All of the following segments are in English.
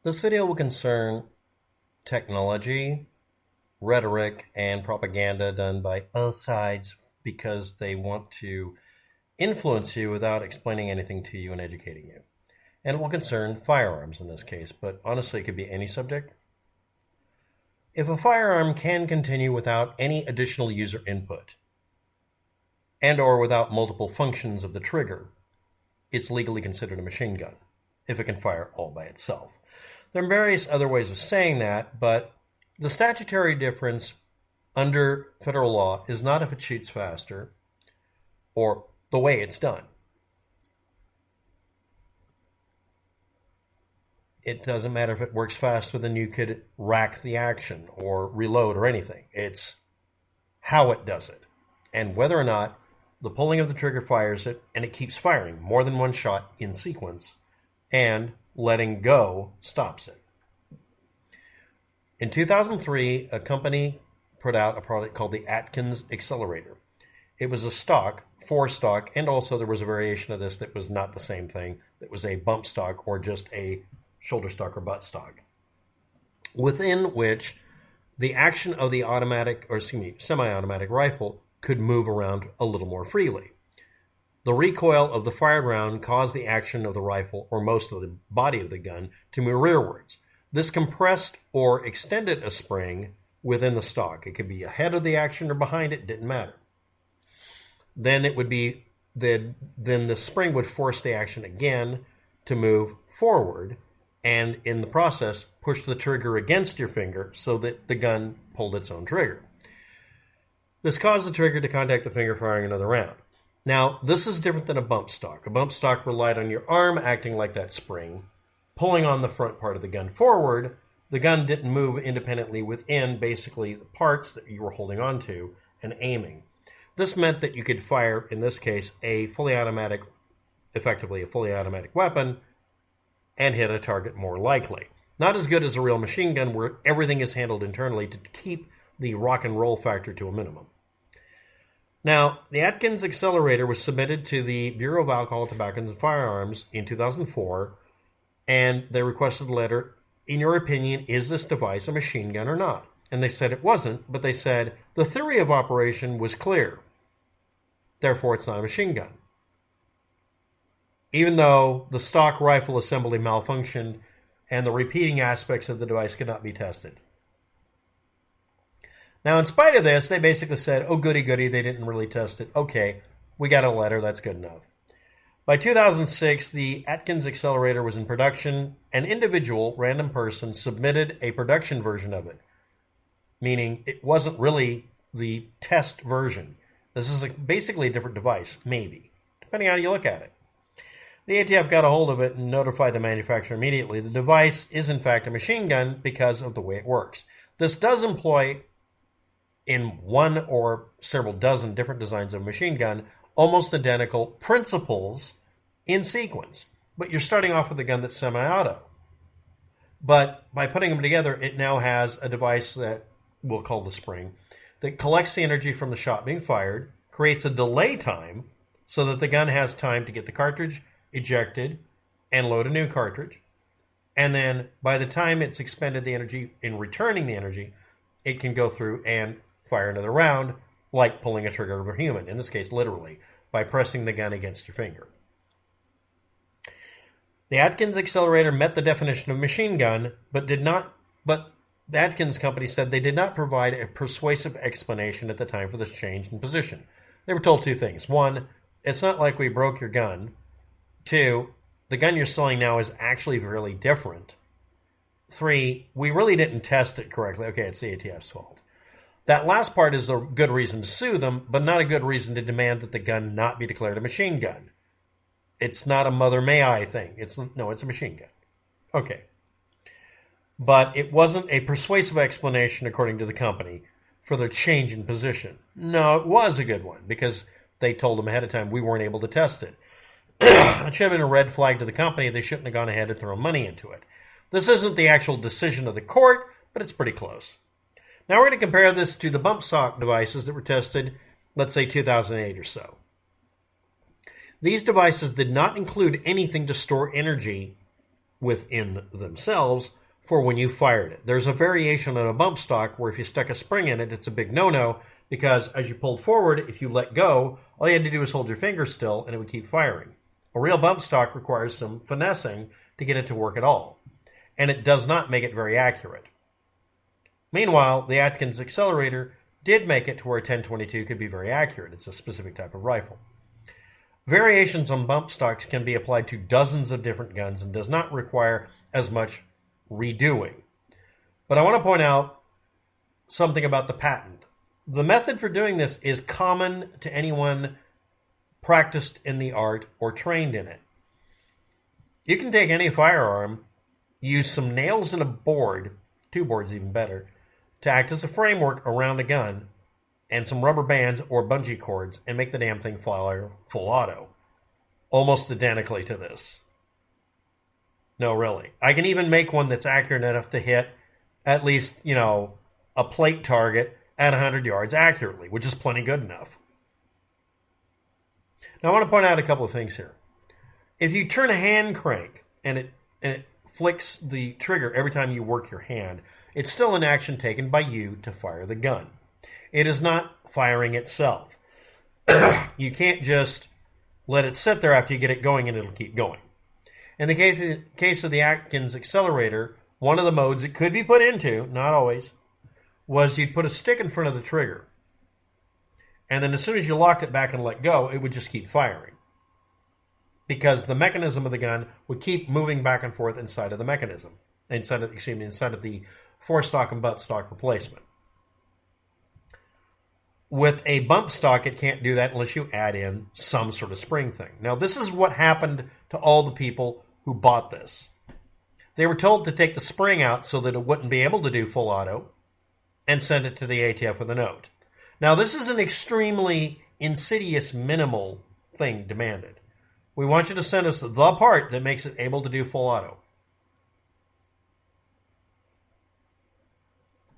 This video will concern technology, rhetoric, and propaganda done by both sides because they want to influence you without explaining anything to you and educating you. And it will concern firearms in this case, but honestly, it could be any subject. If a firearm can continue without any additional user input and or without multiple functions of the trigger, it's legally considered a machine gun if it can fire all by itself. There are various other ways of saying that, but the statutory difference under federal law is not if it shoots faster or the way it's done. It doesn't matter if it works faster than you could rack the action or reload or anything. It's how it does it and whether or not the pulling of the trigger fires it and it keeps firing more than one shot in sequence and letting go stops it. In 2003, a company put out a product called the Akins Accelerator. It was a stock, four-stock, and also there was a variation of this that was not the same thing. That was a bump stock or just a shoulder stock or butt stock, within which the action of the semi-automatic rifle could move around a little more freely. The recoil of the fired round caused the action of the rifle, or most of the body of the gun, to move rearwards. This compressed or extended a spring within the stock. It could be ahead of the action or behind it, didn't matter. Then the spring would force the action again to move forward, and in the process, push the trigger against your finger so that the gun pulled its own trigger. This caused the trigger to contact the finger firing another round. Now, this is different than a bump stock. A bump stock relied on your arm acting like that spring, pulling on the front part of the gun forward. The gun didn't move independently within basically the parts that you were holding on to and aiming. This meant that you could fire, in this case, effectively a fully automatic weapon and hit a target more likely. Not as good as a real machine gun where everything is handled internally to keep the rock and roll factor to a minimum. Now, the Akins Accelerator was submitted to the Bureau of Alcohol, Tobacco, and Firearms in 2004, and they requested a letter, in your opinion, is this device a machine gun or not? And they said it wasn't, but they said the theory of operation was clear. Therefore, it's not a machine gun. Even though the stock rifle assembly malfunctioned and the repeating aspects of the device could not be tested. Now, in spite of this, they basically said, oh, goody, goody, they didn't really test it. Okay, we got a letter, that's good enough. By 2006, the Akins Accelerator was in production. An individual, random person, submitted a production version of it, meaning it wasn't really the test version. This is basically a different device, maybe, depending on how you look at it. The ATF got a hold of it and notified the manufacturer immediately. The device is, in fact, a machine gun because of the way it works. This does employ, in one or several dozen different designs of machine gun, almost identical principles in sequence. But you're starting off with a gun that's semi-auto. But by putting them together, it now has a device that we'll call the spring, that collects the energy from the shot being fired, creates a delay time so that the gun has time to get the cartridge ejected and load a new cartridge. And then by the time it's expended the energy in returning the energy, it can go through and fire another round, like pulling a trigger of a human, in this case literally, by pressing the gun against your finger. The Akins Accelerator met the definition of machine gun, but the Akins company said they did not provide a persuasive explanation at the time for this change in position. They were told two things. One, it's not like we broke your gun. Two, the gun you're selling now is actually really different. Three, we really didn't test it correctly. Okay, it's the ATF's fault. That last part is a good reason to sue them, but not a good reason to demand that the gun not be declared a machine gun. It's not a mother may I thing. It's a machine gun. Okay. But it wasn't a persuasive explanation, according to the company, for their change in position. No, it was a good one, because they told them ahead of time we weren't able to test it. It should have been a red flag to the company. They shouldn't have gone ahead and thrown money into it. This isn't the actual decision of the court, but it's pretty close. Now we're going to compare this to the bump stock devices that were tested, let's say 2008 or so. These devices did not include anything to store energy within themselves for when you fired it. There's a variation on a bump stock where if you stuck a spring in it, it's a big no-no, because as you pulled forward, if you let go, all you had to do was hold your finger still and it would keep firing. A real bump stock requires some finessing to get it to work at all, and it does not make it very accurate. Meanwhile, the Akins Accelerator did make it to where a 10-22 could be very accurate. It's a specific type of rifle. Variations on bump stocks can be applied to dozens of different guns and does not require as much redoing. But I want to point out something about the patent. The method for doing this is common to anyone practiced in the art or trained in it. You can take any firearm, use some nails and a board, 2 boards even better, to act as a framework around a gun, and some rubber bands or bungee cords, and make the damn thing fire full auto. Almost identically to this. No, really. I can even make one that's accurate enough to hit at least, a plate target at 100 yards accurately, which is plenty good enough. Now I want to point out a couple of things here. If you turn a hand crank and it flicks the trigger every time you work your hand, it's still an action taken by you to fire the gun. It is not firing itself. You can't just let it sit there after you get it going and it'll keep going. In the case of the Akins Accelerator, one of the modes it could be put into, not always, was you'd put a stick in front of the trigger. And then as soon as you locked it back and let go, it would just keep firing. Because the mechanism of the gun would keep moving back and forth inside of the mechanism. Inside of the forestock and buttstock replacement. With a bump stock, it can't do that unless you add in some sort of spring thing. Now, this is what happened to all the people who bought this. They were told to take the spring out so that it wouldn't be able to do full auto and send it to the ATF with a note. Now, this is an extremely insidious, minimal thing demanded. We want you to send us the part that makes it able to do full auto.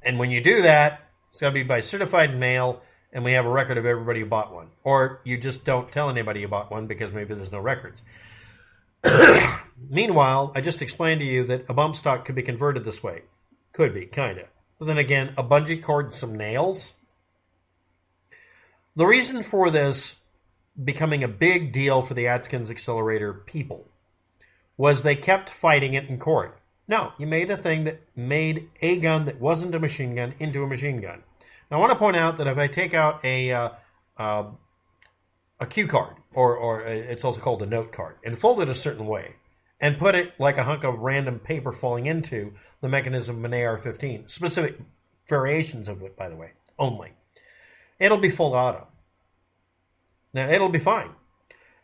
And when you do that, it's got to be by certified mail, and we have a record of everybody who bought one. Or you just don't tell anybody you bought one because maybe there's no records. Meanwhile, I just explained to you that a bump stock could be converted this way. Could be, kind of. But then again, a bungee cord and some nails. The reason for this becoming a big deal for the Akins Accelerator people was they kept fighting it in court. No, you made a thing that made a gun that wasn't a machine gun into a machine gun. Now, I want to point out that if I take out a cue card, or it's also called a note card, and fold it a certain way, and put it like a hunk of random paper falling into the mechanism of an AR-15, specific variations of it, by the way, only, it'll be full auto. Now, it'll be fine.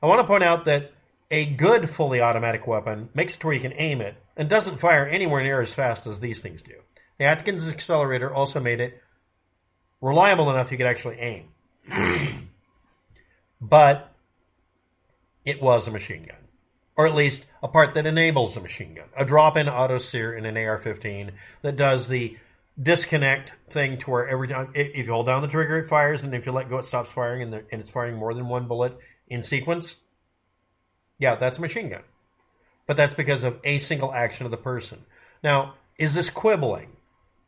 I want to point out that a good fully automatic weapon makes it to where you can aim it and doesn't fire anywhere near as fast as these things do. The Akins Accelerator also made it reliable enough you could actually aim. But it was a machine gun. Or at least a part that enables a machine gun. A drop-in auto-sear in an AR-15 that does the disconnect thing to where every time, if you hold down the trigger, it fires, and if you let go, it stops firing, and it's firing more than one bullet in sequence. Yeah, that's a machine gun. But that's because of a single action of the person. Now, is this quibbling?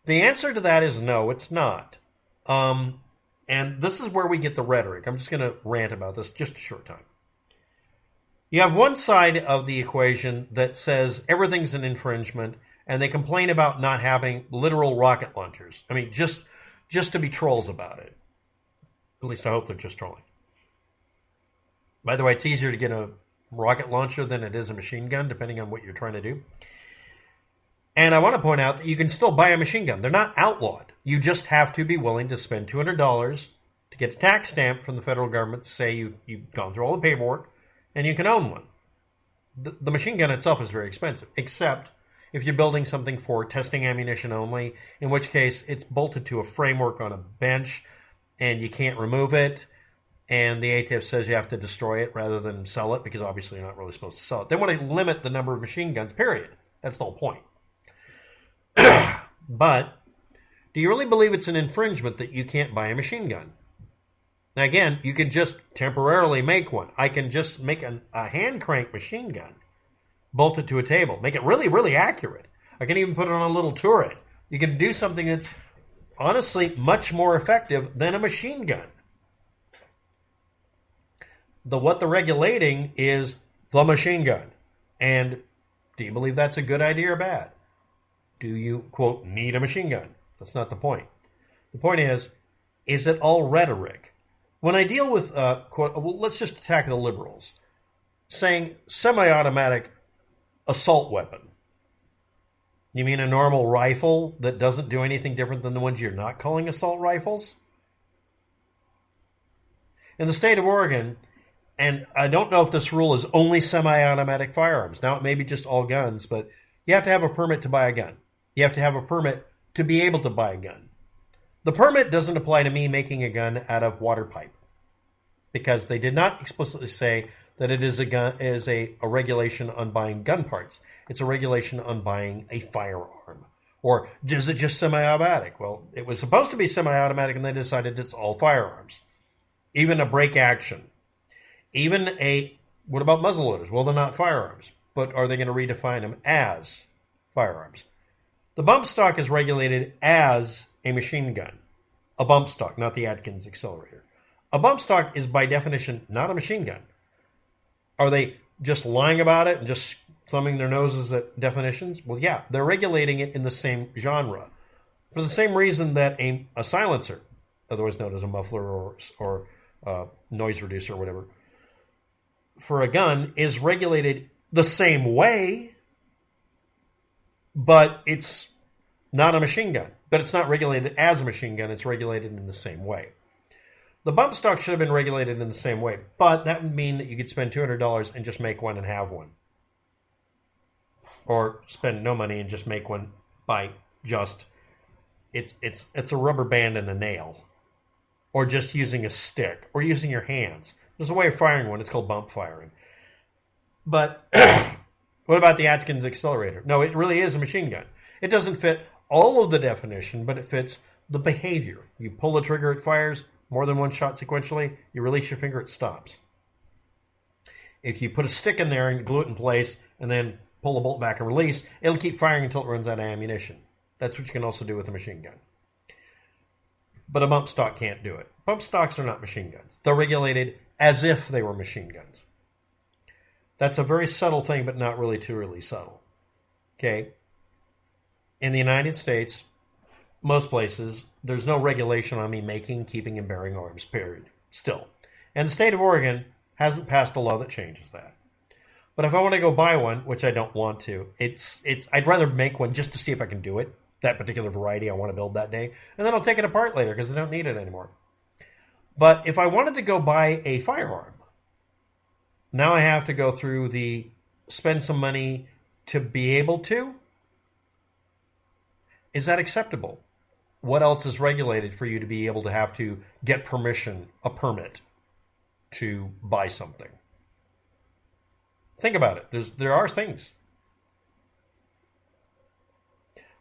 The answer to that is no, it's not. And this is where we get the rhetoric. I'm just going to rant about this just a short time. You have one side of the equation that says everything's an infringement, and they complain about not having literal rocket launchers. I mean, just to be trolls about it. At least I hope they're just trolling. By the way, it's easier to get a rocket launcher than it is a machine gun, depending on what you're trying to do. And I want to point out that you can still buy a machine gun. They're not outlawed. You just have to be willing to spend $200 to get a tax stamp from the federal government to say you've gone through all the paperwork and you can own one. The machine gun itself is very expensive, except if you're building something for testing ammunition only, in which case it's bolted to a framework on a bench and you can't remove it. And the ATF says you have to destroy it rather than sell it because obviously you're not really supposed to sell it. They want to limit the number of machine guns, period. That's the whole point. But do you really believe it's an infringement that you can't buy a machine gun? Now again, you can just temporarily make one. I can just make a hand crank machine gun bolt it to a table, make it really, really accurate. I can even put it on a little turret. You can do something that's honestly much more effective than a machine gun. What they're regulating is the machine gun. And do you believe that's a good idea or bad? Do you, quote, need a machine gun? That's not the point. The point is it all rhetoric? When I deal with, quote, well, let's just attack the liberals, saying semi-automatic assault weapon. You mean a normal rifle that doesn't do anything different than the ones you're not calling assault rifles? In the state of Oregon, and I don't know if this rule is only semi-automatic firearms. Now, it may be just all guns, but you have to have a permit to buy a gun. You have to have a permit to be able to buy a gun. The permit doesn't apply to me making a gun out of water pipe, because they did not explicitly say that it is a regulation on buying gun parts. It's a regulation on buying a firearm. Or is it just semi-automatic? Well, it was supposed to be semi-automatic, and they decided it's all firearms. Even a break action. What about muzzleloaders? Well, they're not firearms, but are they going to redefine them as firearms? The bump stock is regulated as a machine gun. A bump stock, not the Akins Accelerator. A bump stock is by definition not a machine gun. Are they just lying about it and just thumbing their noses at definitions? Well, yeah, they're regulating it in the same genre. For the same reason that a silencer, otherwise known as a muffler or noise reducer or whatever, for a gun is regulated the same way, but it's not a machine gun. But it's not regulated as a machine gun. It's regulated in the same way. The bump stock should have been regulated in the same way, but that would mean that you could spend $200 and just make one and have one. Or spend no money and just make one by just, it's a rubber band and a nail. Or just using a stick, or using your hands. There's a way of firing one. It's called bump firing. But what about the Akins Accelerator? No, it really is a machine gun. It doesn't fit all of the definition, but it fits the behavior. You pull the trigger, it fires more than one shot sequentially. You release your finger, it stops. If you put a stick in there and glue it in place and then pull the bolt back and release, it'll keep firing until it runs out of ammunition. That's what you can also do with a machine gun. But a bump stock can't do it. Bump stocks are not machine guns. They're regulated as if they were machine guns. That's a very subtle thing, but not really too really subtle. Okay? In the United States, most places, there's no regulation on me making, keeping, and bearing arms, period. Still. And the state of Oregon hasn't passed a law that changes that. But if I want to go buy one, which I don't want to, I'd rather make one just to see if I can do it. That particular variety I want to build that day. And then I'll take it apart later because I don't need it anymore. But if I wanted to go buy a firearm, now I have to go through spend some money to be able to? Is that acceptable? What else is regulated for you to be able to have to get permission, a permit, to buy something? Think about it. There are things.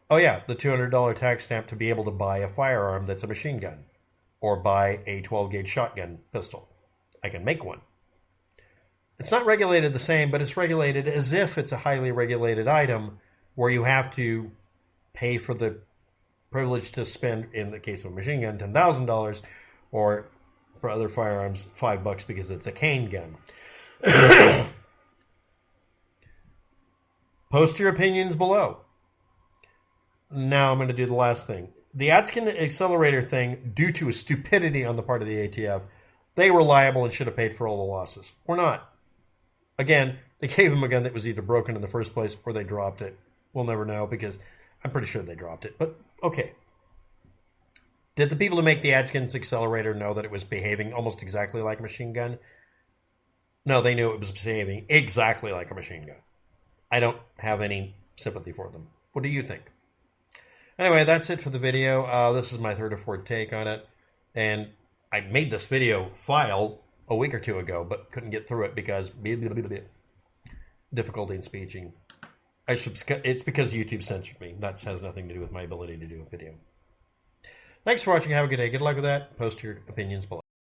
Oh yeah, the $200 tax stamp to be able to buy a firearm that's a machine gun or buy a 12-gauge shotgun pistol. I can make one. It's not regulated the same, but it's regulated as if it's a highly regulated item where you have to pay for the privilege to spend, in the case of a machine gun, $10,000, or for other firearms, $5 because it's a cane gun. Post your opinions below. Now I'm going to do the last thing. The Akins Accelerator thing, due to a stupidity on the part of the ATF, they were liable and should have paid for all the losses. Or not. Again, they gave them a gun that was either broken in the first place or they dropped it. We'll never know because I'm pretty sure they dropped it. But, okay. Did the people who make the Akins Accelerator know that it was behaving almost exactly like a machine gun? No, they knew it was behaving exactly like a machine gun. I don't have any sympathy for them. What do you think? Anyway, that's it for the video. This is my third or fourth take on it. And I made this video file a week or two ago, but couldn't get through it because difficulty in speaking. It's because YouTube censored me. That has nothing to do with my ability to do a video. Thanks for watching. Have a good day. Good luck with that. Post your opinions below.